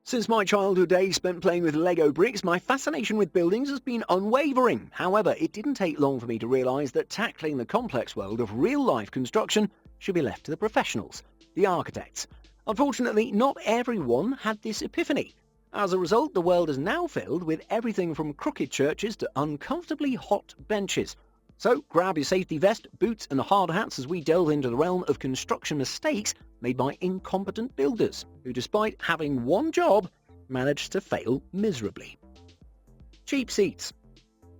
Since my childhood days spent playing with Lego bricks, my fascination with buildings has been unwavering. However, it didn't take long for me to realise that tackling the complex world of real-life construction should be left to the professionals, the architects. Unfortunately, not everyone had this epiphany. As a result, the world is now filled with everything from crooked churches to uncomfortably hot benches. So grab your safety vest, boots and hard hats as we delve into the realm of construction mistakes made by incompetent builders, who despite having one job, managed to fail miserably. Cheap seats.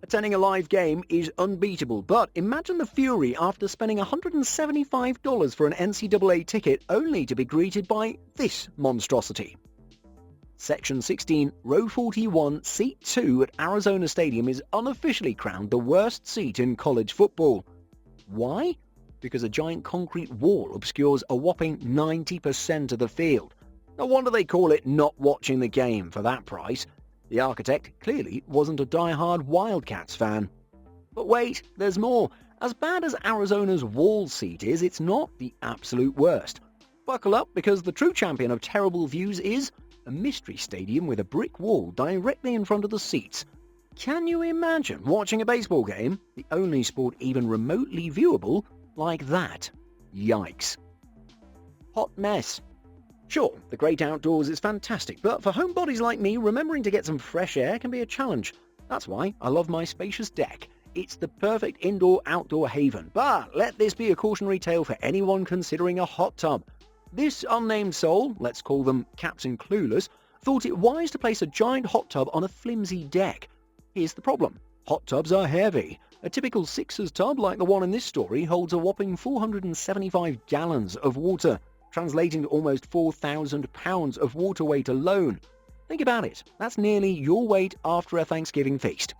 Attending a live game is unbeatable, but imagine the fury after spending $175 for an NCAA ticket only to be greeted by this monstrosity. Section 16, Row 41, Seat 2 at Arizona Stadium is unofficially crowned the worst seat in college football. Why? Because a giant concrete wall obscures a whopping 90% of the field. No wonder they call it not watching the game for that price. The architect clearly wasn't a die-hard Wildcats fan. But wait, there's more. As bad as Arizona's wall seat is, it's not the absolute worst. Buckle up, because the true champion of terrible views is a mystery stadium with a brick wall directly in front of the seats. Can you imagine watching a baseball game, the only sport even remotely viewable, like that? Yikes. Hot mess. Sure, the great outdoors is fantastic, but for homebodies like me, remembering to get some fresh air can be a challenge. That's why I love my spacious deck. It's the perfect indoor-outdoor haven, but let this be a cautionary tale for anyone considering a hot tub. This unnamed soul, let's call them Captain Clueless, thought it wise to place a giant hot tub on a flimsy deck. Here's the problem. Hot tubs are heavy. A typical Sixers tub like the one in this story holds a whopping 475 gallons of water, translating to almost 4,000 pounds of water weight alone. Think about it. That's nearly your weight after a Thanksgiving feast.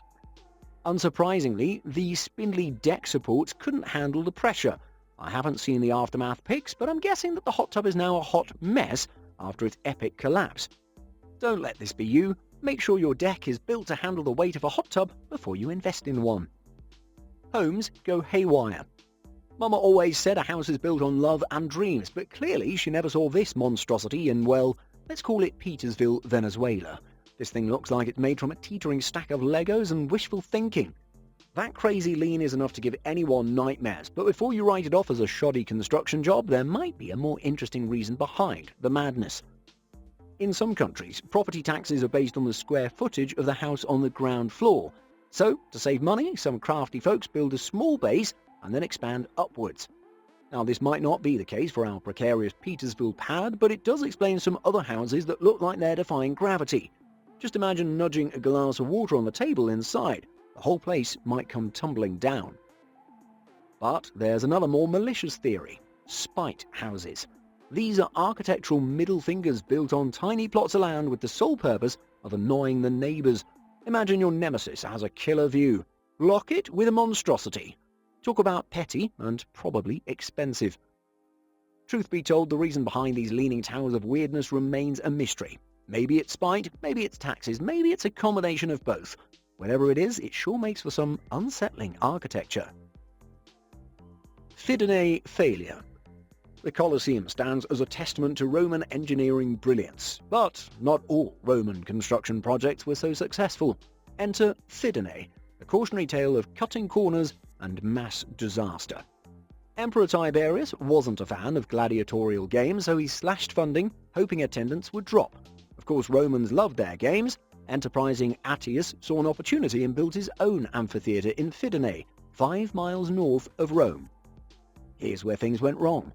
Unsurprisingly, the spindly deck supports couldn't handle the pressure. I haven't seen the aftermath pics, but I'm guessing that the hot tub is now a hot mess after its epic collapse. Don't let this be you. Make sure your deck is built to handle the weight of a hot tub before you invest in one. Homes go haywire. Mama always said a house is built on love and dreams, but clearly she never saw this monstrosity in, well, let's call it Petersville, Venezuela. This thing looks like it's made from a teetering stack of Legos and wishful thinking. That crazy lean is enough to give anyone nightmares, but before you write it off as a shoddy construction job, there might be a more interesting reason behind the madness. In some countries, property taxes are based on the square footage of the house on the ground floor. So, to save money, some crafty folks build a small base and then expand upwards. Now, this might not be the case for our precarious Petersville pad, but it does explain some other houses that look like they're defying gravity. Just imagine nudging a glass of water on the table inside. The whole place might come tumbling down. But there's another more malicious theory. Spite houses. These are architectural middle fingers built on tiny plots of land with the sole purpose of annoying the neighbours. Imagine your nemesis has a killer view. Block it with a monstrosity. Talk about petty and probably expensive. Truth be told, the reason behind these leaning towers of weirdness remains a mystery. Maybe it's spite, maybe it's taxes, maybe it's a combination of both. Whatever it is, it sure makes for some unsettling architecture. Fidenae failure. The Colosseum stands as a testament to Roman engineering brilliance, but not all Roman construction projects were so successful. Enter Fidenae, a cautionary tale of cutting corners and mass disaster. Emperor Tiberius wasn't a fan of gladiatorial games, so he slashed funding, hoping attendance would drop. Of course, Romans loved their games. Enterprising Attius saw an opportunity and built his own amphitheatre in Fidenae, 5 miles north of Rome. Here's where things went wrong.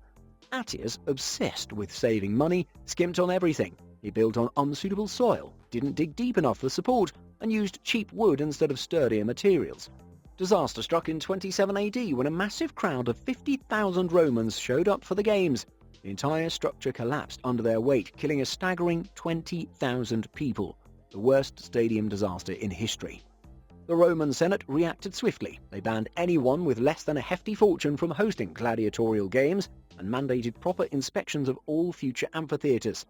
Attius, obsessed with saving money, skimped on everything. He built on unsuitable soil, didn't dig deep enough for support, and used cheap wood instead of sturdier materials. Disaster struck in 27 AD when a massive crowd of 50,000 Romans showed up for the games. The entire structure collapsed under their weight, killing a staggering 20,000 people. The worst stadium disaster in history. The Roman Senate reacted swiftly. They banned anyone with less than a hefty fortune from hosting gladiatorial games and mandated proper inspections of all future amphitheatres.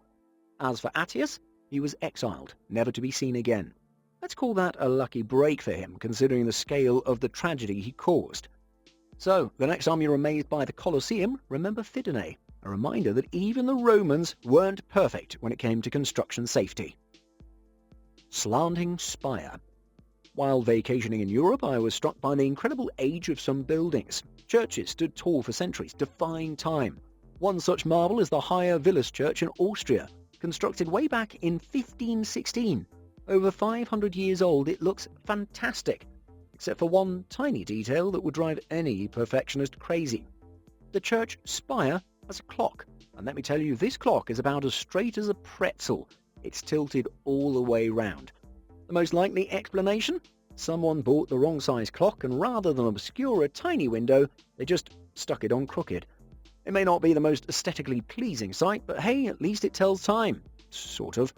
As for Attius, he was exiled, never to be seen again. Let's call that a lucky break for him, considering the scale of the tragedy he caused. So, the next time you're amazed by the Colosseum, remember Fidenae. a reminder that even the Romans weren't perfect when it came to construction safety. Slanting Spire. While vacationing in Europe, I was struck by the incredible age of some buildings. Churches stood tall for centuries, defying time. One such marvel is the Haywire church in Austria, constructed way back in 1516. Over 500 years old, it looks fantastic, except for one tiny detail that would drive any perfectionist crazy. The church spire has a clock, and let me tell you, this clock is about as straight as a pretzel. It's tilted all the way round. The most likely explanation? Someone bought the wrong size clock, and rather than obscure a tiny window, they just stuck it on crooked. It may not be the most aesthetically pleasing sight, but hey, at least it tells time. Sort of.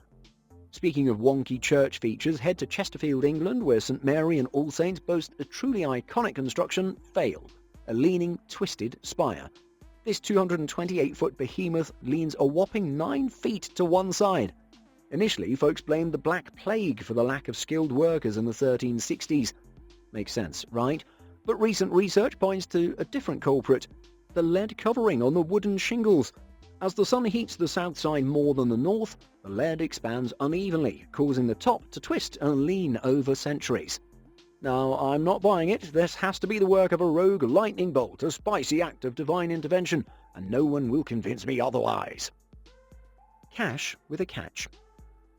Speaking of wonky church features, head to Chesterfield, England, where St Mary and All Saints boast a truly iconic construction, Fail, a leaning, twisted spire. This 228-foot behemoth leans a whopping 9 feet to one side. Initially, folks blamed the Black Plague for the lack of skilled workers in the 1360s. Makes sense, right? But recent research points to a different culprit, the lead covering on the wooden shingles. As the sun heats the south side more than the north, the lead expands unevenly, causing the top to twist and lean over centuries. Now, I'm not buying it. This has to be the work of a rogue lightning bolt, a spicy act of divine intervention, and no one will convince me otherwise. Cash with a catch.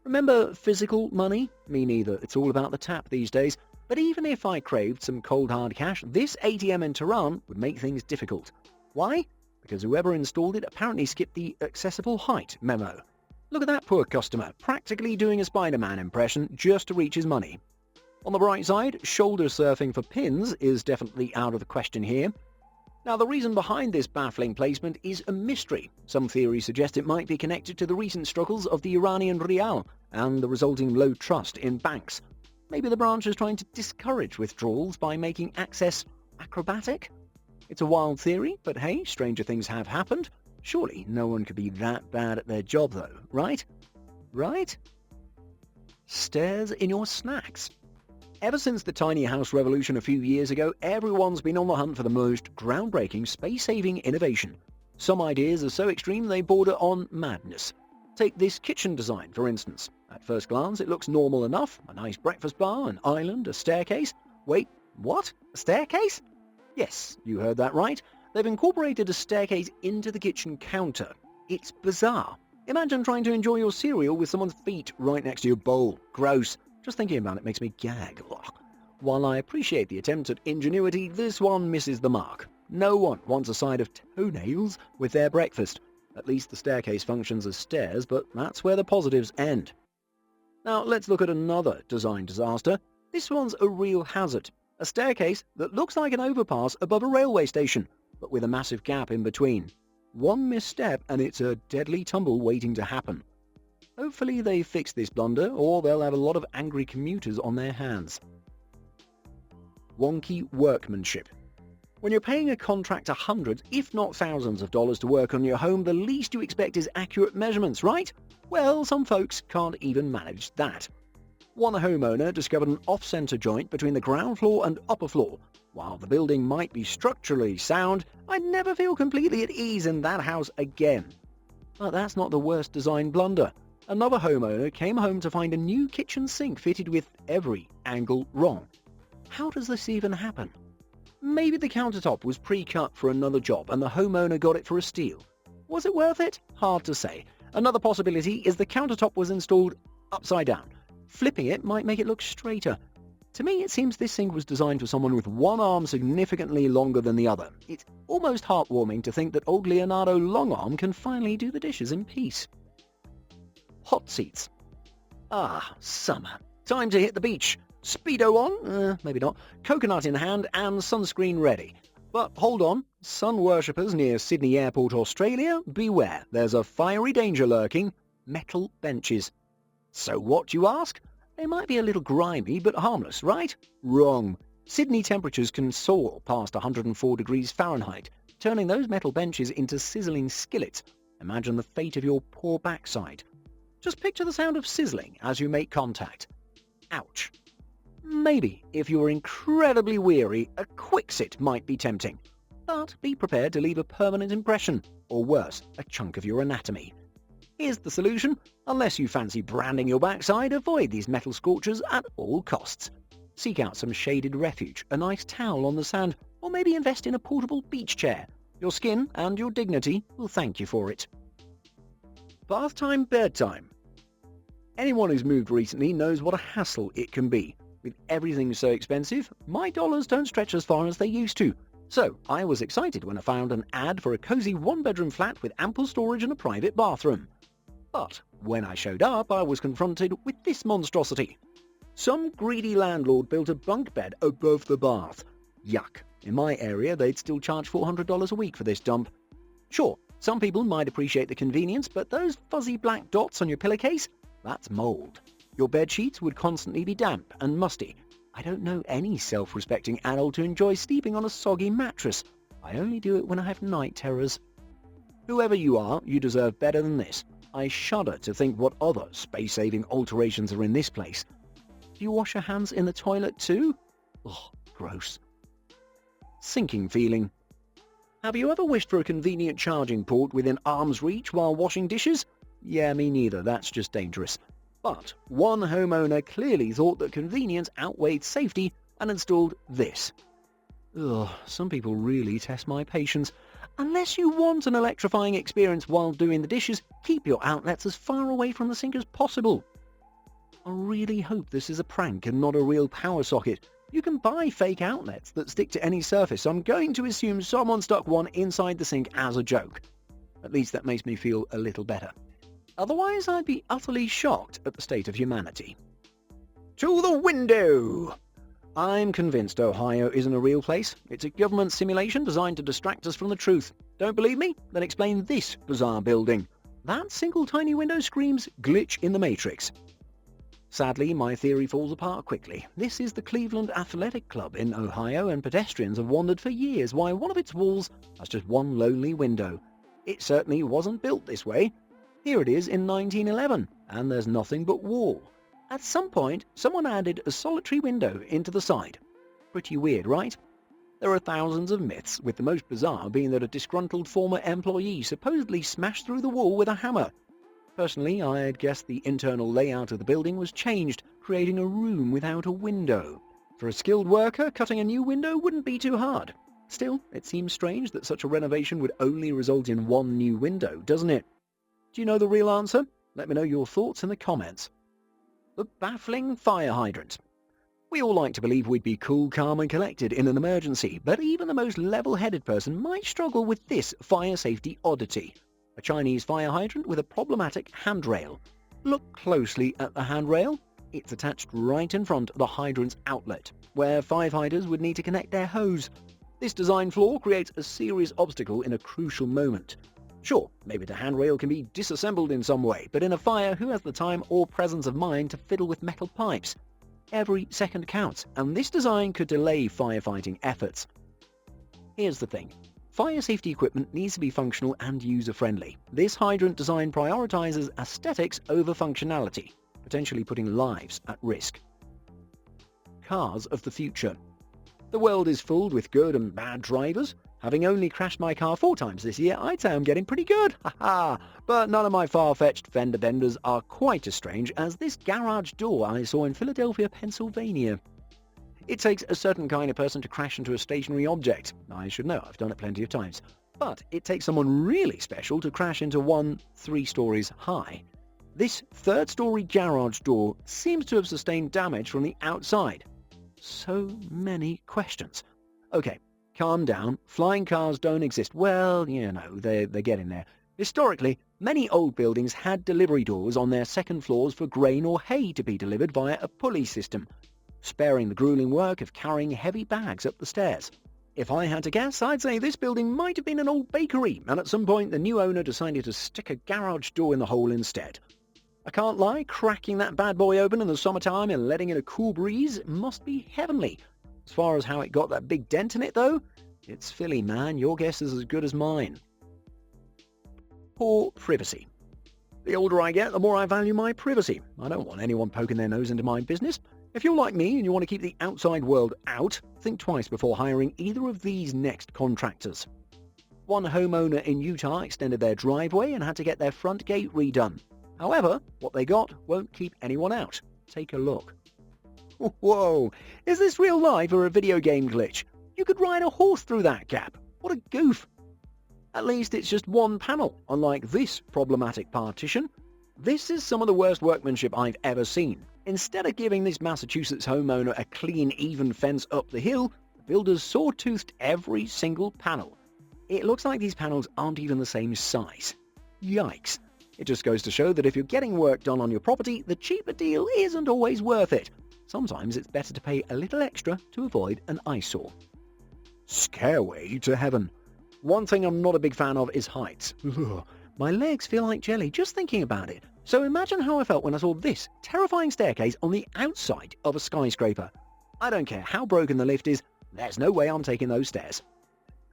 Remember physical money? Me neither. It's all about the tap these days. But even if I craved some cold hard cash, this ATM in Tehran would make things difficult. Why? Because whoever installed it apparently skipped the accessible height memo. Look at that poor customer, practically doing a Spider-Man impression just to reach his money. On the bright side, shoulder surfing for pins is definitely out of the question here. Now, the reason behind this baffling placement is a mystery. Some theories suggest it might be connected to the recent struggles of the Iranian rial and the resulting low trust in banks. Maybe the branch is trying to discourage withdrawals by making access acrobatic? It's a wild theory, but hey, stranger things have happened. Surely no one could be that bad at their job though, right? Right? Stairs in your snacks. Ever since the tiny house revolution a few years ago, everyone's been on the hunt for the most groundbreaking, space-saving innovation. Some ideas are so extreme they border on madness. Take this kitchen design, for instance. At first glance, it looks normal enough. A nice breakfast bar, an island, a staircase. Wait, what? A staircase? Yes, you heard that right. They've incorporated a staircase into the kitchen counter. It's bizarre. Imagine trying to enjoy your cereal with someone's feet right next to your bowl. Gross. Just thinking about it makes me gag. Ugh. While I appreciate the attempt at ingenuity, this one misses the mark. No one wants a side of toenails with their breakfast. At least the staircase functions as stairs, but that's where the positives end. Now let's look at another design disaster. This one's a real hazard. A staircase that looks like an overpass above a railway station, but with a massive gap in between. One misstep and it's a deadly tumble waiting to happen. Hopefully they fix this blunder, or they'll have a lot of angry commuters on their hands. Wonky workmanship. When you're paying a contractor hundreds, if not thousands of dollars to work on your home, the least you expect is accurate measurements, right? Well, some folks can't even manage that. One homeowner discovered an off-center joint between the ground floor and upper floor. While the building might be structurally sound, I'd never feel completely at ease in that house again. But that's not the worst design blunder. Another homeowner came home to find a new kitchen sink fitted with every angle wrong. How does this even happen? Maybe the countertop was pre-cut for another job and the homeowner got it for a steal. Was it worth it? Hard to say. Another possibility is the countertop was installed upside down. Flipping it might make it look straighter. To me, it seems this sink was designed for someone with one arm significantly longer than the other. It's almost heartwarming to think that old Leonardo Longarm can finally do the dishes in peace. Hot seats. Ah, summer. Time to hit the beach. Speedo on? Maybe not. Coconut in hand and sunscreen ready. But hold on. Sun worshippers near Sydney Airport, Australia, beware. There's a fiery danger lurking. Metal benches. So what, you ask? They might be a little grimy, but harmless, right? Wrong. Sydney temperatures can soar past 104 degrees Fahrenheit, turning those metal benches into sizzling skillets. Imagine the fate of your poor backside. Just picture the sound of sizzling as you make contact. Ouch. Maybe, if you're incredibly weary, a quick sit might be tempting. but be prepared to leave a permanent impression, or worse, a chunk of your anatomy. Here's the solution. Unless you fancy branding your backside, avoid these metal scorchers at all costs. Seek out some shaded refuge, a nice towel on the sand, or maybe invest in a portable beach chair. Your skin and your dignity will thank you for it. Bath time, bedtime. Anyone who's moved recently knows what a hassle it can be. With everything so expensive, my dollars don't stretch as far as they used to. So I was excited when I found an ad for a cozy one-bedroom flat with ample storage and a private bathroom. But when I showed up, I was confronted with this monstrosity. Some greedy landlord built a bunk bed above the bath. Yuck. In my area, they'd still charge $400 a week for this dump. Sure, some people might appreciate the convenience, but those fuzzy black dots on your pillowcase? That's mold. Your bed sheets would constantly be damp and musty. I don't know any self-respecting adult who enjoys sleeping on a soggy mattress. I only do it when I have night terrors. Whoever you are, you deserve better than this. I shudder to think what other space-saving alterations are in this place. Do you wash your hands in the toilet too? Ugh, gross. Sinking feeling. Have you ever wished for a convenient charging port within arm's reach while washing dishes? Yeah, me neither, that's just dangerous. But one homeowner clearly thought that convenience outweighed safety and installed this. Ugh, some people really test my patience. Unless you want an electrifying experience while doing the dishes, keep your outlets as far away from the sink as possible. I really hope this is a prank and not a real power socket. You can buy fake outlets that stick to any surface, so I'm going to assume someone stuck one inside the sink as a joke. At least that makes me feel a little better. Otherwise, I'd be utterly shocked at the state of humanity. To the window! I'm convinced Ohio isn't a real place. It's a government simulation designed to distract us from the truth. Don't believe me? Then explain this bizarre building. That single tiny window screams glitch in the Matrix. Sadly, my theory falls apart quickly. This is the Cleveland Athletic Club in Ohio, and pedestrians have wondered for years why one of its walls has just one lonely window. It certainly wasn't built this way. Here it is in 1911, and there's nothing but wall. At some point, someone added a solitary window into the side. Pretty weird, right? There are thousands of myths, with the most bizarre being that a disgruntled former employee supposedly smashed through the wall with a hammer. Personally, I'd guess the internal layout of the building was changed, creating a room without a window. For a skilled worker, cutting a new window wouldn't be too hard. Still, it seems strange that such a renovation would only result in one new window, doesn't it? Do you know the real answer? Let me know your thoughts in the comments. The baffling fire hydrant. We all like to believe we'd be cool, calm and collected in an emergency, but even the most level-headed person might struggle with this fire safety oddity. A Chinese fire hydrant with a problematic handrail. Look closely at the handrail. It's attached right in front of the hydrant's outlet, where firefighters would need to connect their hose. This design flaw creates a serious obstacle in a crucial moment. Sure, maybe the handrail can be disassembled in some way, but in a fire, who has the time or presence of mind to fiddle with metal pipes? Every second counts, and this design could delay firefighting efforts. Here's the thing. Fire safety equipment needs to be functional and user-friendly. This hydrant design prioritizes aesthetics over functionality, potentially putting lives at risk. Cars of the future. The world is filled with good and bad drivers. Having only crashed my car 4 times this year, I'd say I'm getting pretty good, haha! But none of my far-fetched fender benders are quite as strange as this garage door I saw in Philadelphia, Pennsylvania. It takes a certain kind of person to crash into a stationary object. I should know, I've done it plenty of times. But it takes someone really special to crash into one 3 stories high. This 3rd-story garage door seems to have sustained damage from the outside. So many questions. Okay. Calm down. Flying cars don't exist. Well, you know, they're getting there. Historically, many old buildings had delivery doors on their second floors for grain or hay to be delivered via a pulley system, sparing the grueling work of carrying heavy bags up the stairs. If I had to guess, I'd say this building might have been an old bakery, and at some point the new owner decided to stick a garage door in the hole instead. I can't lie, cracking that bad boy open in the summertime and letting in a cool breeze must be heavenly. As far as how it got that big dent in it, though, it's Philly, man. Your guess is as good as mine. Poor privacy. The older I get, the more I value my privacy. I don't want anyone poking their nose into my business. If you're like me and you want to keep the outside world out, think twice before hiring either of these next contractors. One homeowner in Utah extended their driveway and had to get their front gate redone. However, what they got won't keep anyone out. Take a look. Whoa, is this real life or a video game glitch? You could ride a horse through that gap. What a goof. At least it's just one panel, unlike this problematic partition. This is some of the worst workmanship I've ever seen. Instead of giving this Massachusetts homeowner a clean, even fence up the hill, the builders saw-toothed every single panel. It looks like these panels aren't even the same size. Yikes. It just goes to show that if you're getting work done on your property, the cheaper deal isn't always worth it. Sometimes it's better to pay a little extra to avoid an eyesore. Stairway to heaven. One thing I'm not a big fan of is heights. Ugh, my legs feel like jelly just thinking about it. So imagine how I felt when I saw this terrifying staircase on the outside of a skyscraper. I don't care how broken the lift is, there's no way I'm taking those stairs.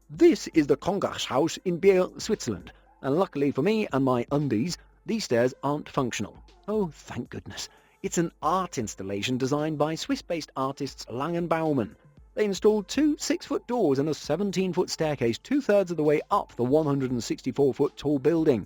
This is the Kongas house in Biel, Switzerland, and luckily for me and my undies, these stairs aren't functional. Oh, thank goodness. It's an art installation designed by Swiss-based artists Lang & Baumann. They installed two 6-foot doors and a 17-foot staircase 2/3 of the way up the 164-foot tall building.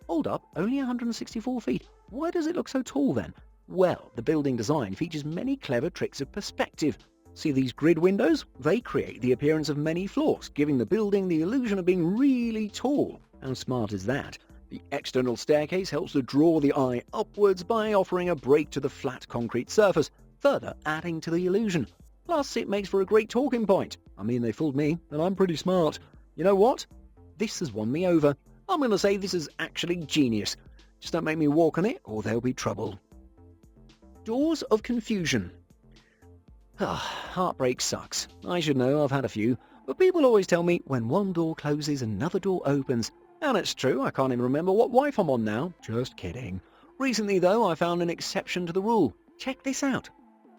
Hold up, only 164 feet. Why does it look so tall then? Well, the building design features many clever tricks of perspective. See these grid windows? They create the appearance of many floors, giving the building the illusion of being really tall. How smart is that? The external staircase helps to draw the eye upwards by offering a break to the flat concrete surface, further adding to the illusion. Plus, it makes for a great talking point. I mean, they fooled me, and I'm pretty smart. You know what? This has won me over. I'm going to say this is actually genius. Just don't make me walk on it, or there'll be trouble. Doors of confusion. Heartbreak sucks. I should know, I've had a few. But people always tell me when one door closes, another door opens. And it's true, I can't even remember what wife I'm on now. Just kidding. Recently, though, I found an exception to the rule. Check this out.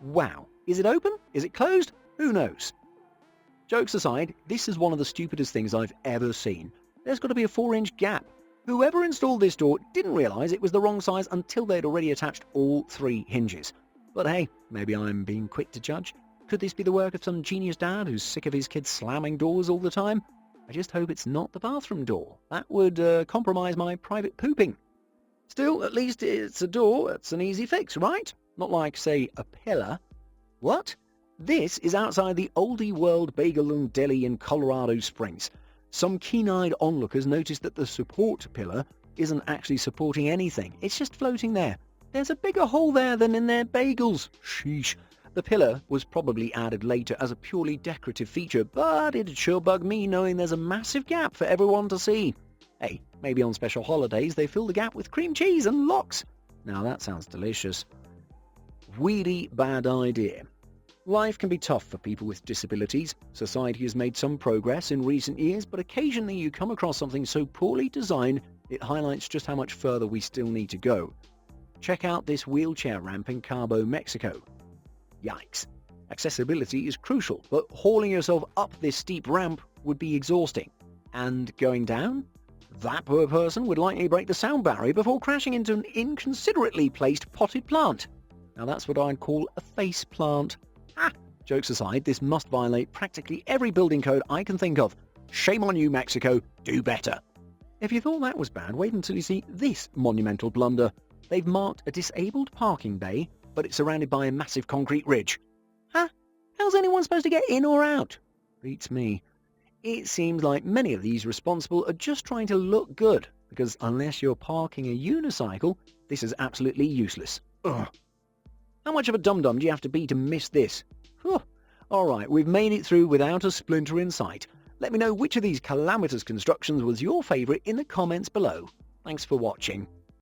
Wow. Is it open? Is it closed? Who knows? Jokes aside, this is one of the stupidest things I've ever seen. There's got to be a 4-inch gap. Whoever installed this door didn't realise it was the wrong size until they'd already attached all 3 hinges. But hey, maybe I'm being quick to judge. Could this be the work of some genius dad who's sick of his kids slamming doors all the time? I just hope it's not the bathroom door. That would compromise my private pooping. Still, at least it's a door. It's an easy fix, right? Not like, say, a pillar. What? This is outside the Oldie World Bagel and Deli in Colorado Springs. Some keen-eyed onlookers noticed that the support pillar isn't actually supporting anything. It's just floating there. There's a bigger hole there than in their bagels. Sheesh. The pillar was probably added later as a purely decorative feature, but it'd sure bug me knowing there's a massive gap for everyone to see. Hey, maybe on special holidays they fill the gap with cream cheese and lox. Now that sounds delicious. Really bad idea. Life can be tough for people with disabilities. Society has made some progress in recent years, but occasionally you come across something so poorly designed it highlights just how much further we still need to go. Check out this wheelchair ramp in Cabo, Mexico. Yikes. Accessibility is crucial, but hauling yourself up this steep ramp would be exhausting. And going down? That poor person would likely break the sound barrier before crashing into an inconsiderately placed potted plant. Now that's what I'd call a face plant. Jokes aside, this must violate practically every building code I can think of. Shame on you, Mexico. Do better. If you thought that was bad, wait until you see this monumental blunder. They've marked a disabled parking bay, but it's surrounded by a massive concrete ridge. How's anyone supposed to get in or out? Beats me. It seems like many of these responsible are just trying to look good, because unless you're parking a unicycle, this is absolutely useless. Ugh. How much of a dum-dum do you have to be to miss this? Alright, we've made it through without a splinter in sight. Let me know which of these calamitous constructions was your favourite in the comments below. Thanks for watching.